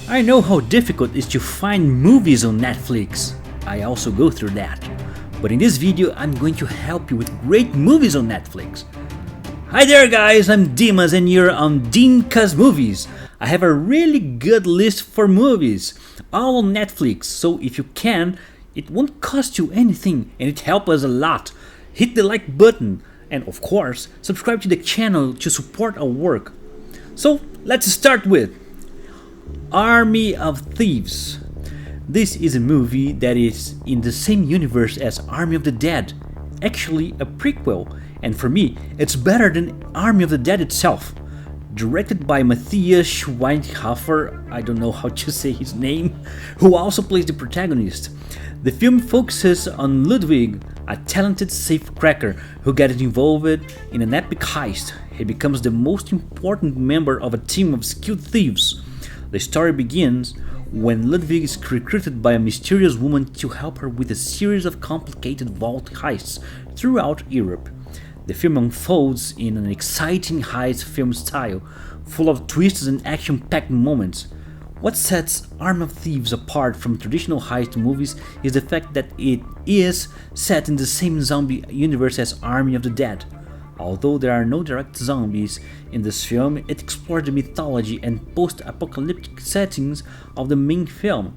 I know how difficult it is to find movies on Netflix. I also go through that. But in this video, I'm going to help you with great movies on Netflix. Hi there guys, I'm Dimas and you're on Dinka's Movies. I have a really good list for movies, all on Netflix, so if you can, it won't cost you anything and it helps us a lot. Hit the like button and of course, subscribe to the channel to support our work. So let's start with Army of Thieves. This is a movie that is in the same universe as Army of the Dead, actually a prequel, and for me it's better than Army of the Dead itself. Directed by Matthias Schweighöfer, I don't know how to say his name, who also plays the protagonist. The film focuses on Ludwig, a talented safecracker who gets involved in an epic heist. He becomes the most important member of a team of skilled thieves. The story begins when Ludwig is recruited by a mysterious woman to help her with a series of complicated vault heists throughout Europe. The film unfolds in an exciting heist film style, full of twists and action-packed moments. What sets Army of Thieves apart from traditional heist movies is the fact that it is set in the same zombie universe as Army of the Dead. Although there are no direct zombies in this film, it explores the mythology and post-apocalyptic settings of the main film.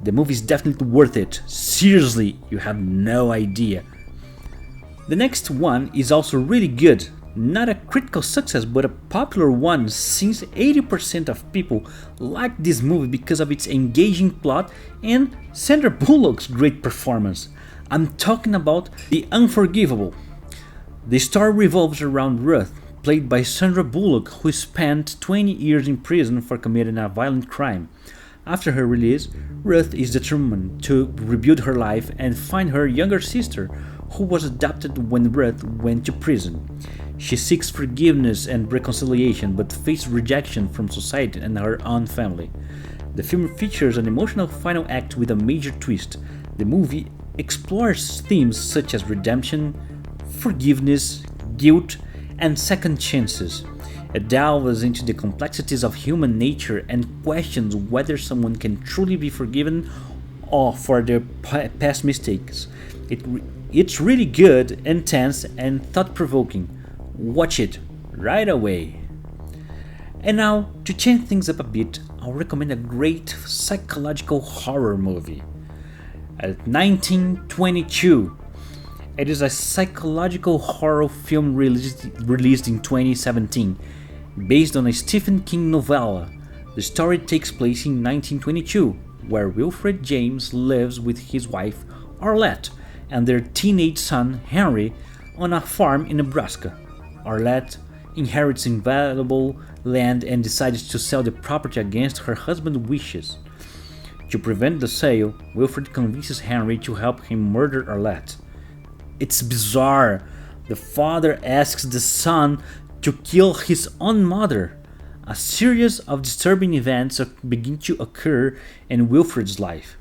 The movie is definitely worth it. Seriously, you have no idea. The next one is also really good. Not a critical success, but a popular one since 80% of people like this movie because of its engaging plot and Sandra Bullock's great performance. I'm talking about The Unforgivable. The story revolves around Ruth, played by Sandra Bullock, who spent 20 years in prison for committing a violent crime. After her release, Ruth is determined to rebuild her life and find her younger sister, who was adopted when Ruth went to prison. She seeks forgiveness and reconciliation but faces rejection from society and her own family. The film features an emotional final act with a major twist. The movie explores themes such as redemption, forgiveness, guilt, and second chances. It delves into the complexities of human nature and questions whether someone can truly be forgiven or for their past mistakes. It's really good, intense, and thought-provoking. Watch it right away. And now, to change things up a bit, I'll recommend a great psychological horror movie. At 1922. It is a psychological horror film released in 2017, based on a Stephen King novella. The story takes place in 1922, where Wilfred James lives with his wife, Arlette, and their teenage son, Henry, on a farm in Nebraska. Arlette inherits invaluable land and decides to sell the property against her husband's wishes. To prevent the sale, Wilfred convinces Henry to help him murder Arlette. It's bizarre. The father asks the son to kill his own mother. A series of disturbing events begin to occur in Wilfred's life.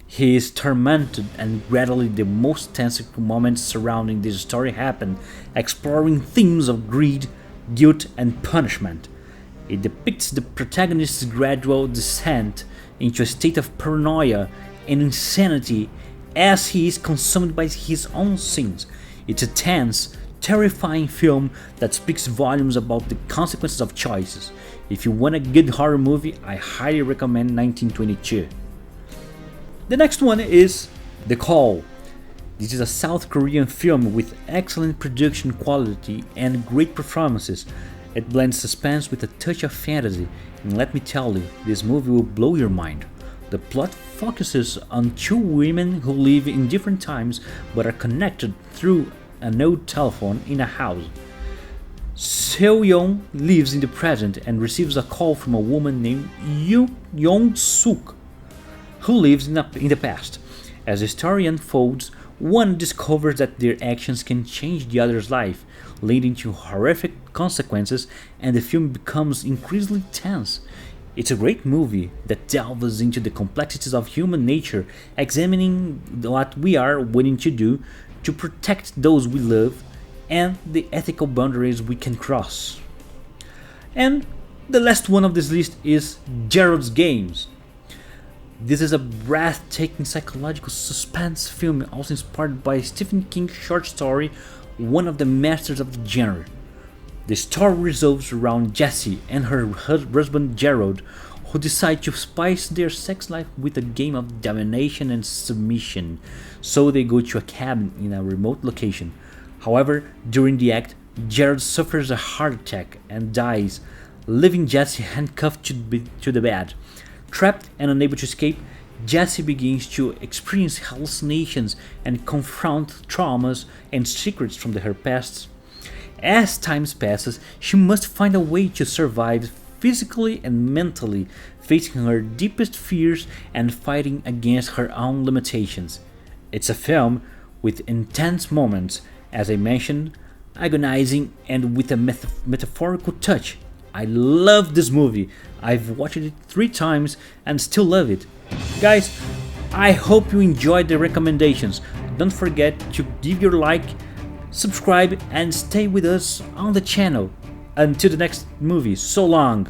He is tormented and gradually the most tense moments surrounding this story happen, exploring themes of greed, guilt, and punishment. It depicts the protagonist's gradual descent into a state of paranoia and insanity as he is consumed by his own sins. It's a tense, terrifying film that speaks volumes about the consequences of choices. If you want a good horror movie, I highly recommend 1922. The next one is The Call. This is a South Korean film with excellent production quality and great performances. It blends suspense with a touch of fantasy, and let me tell you, this movie will blow your mind. The plot focuses on two women who live in different times but are connected through an old telephone in a house. Seo-young lives in the present and receives a call from a woman named Yong-suk, who lives in the past. As the story unfolds, one discovers that their actions can change the other's life, leading to horrific consequences, and the film becomes increasingly tense. It's a great movie that delves into the complexities of human nature, examining what we are willing to do to protect those we love and the ethical boundaries we can cross. And the last one of this list is Geralds Games. This is a breathtaking psychological suspense film also inspired by Stephen King's short story, one of the masters of the genre. The story revolves around Jessie and her husband Gerald, who decide to spice their sex life with a game of domination and submission. So they go to a cabin in a remote location. However, during the act, Gerald suffers a heart attack and dies, leaving Jessie handcuffed to the bed. Trapped and unable to escape, Jessie begins to experience hallucinations and confront traumas and secrets from her past. As time passes, she must find a way to survive physically and mentally, facing her deepest fears and fighting against her own limitations. It's a film with intense moments, as I mentioned, agonizing and with a metaphorical touch. I love this movie. I've watched it 3 times and still love it. Guys, I hope you enjoyed the recommendations. Don't forget to give your like, subscribe, and stay with us on the channel. Until the next movie, so long!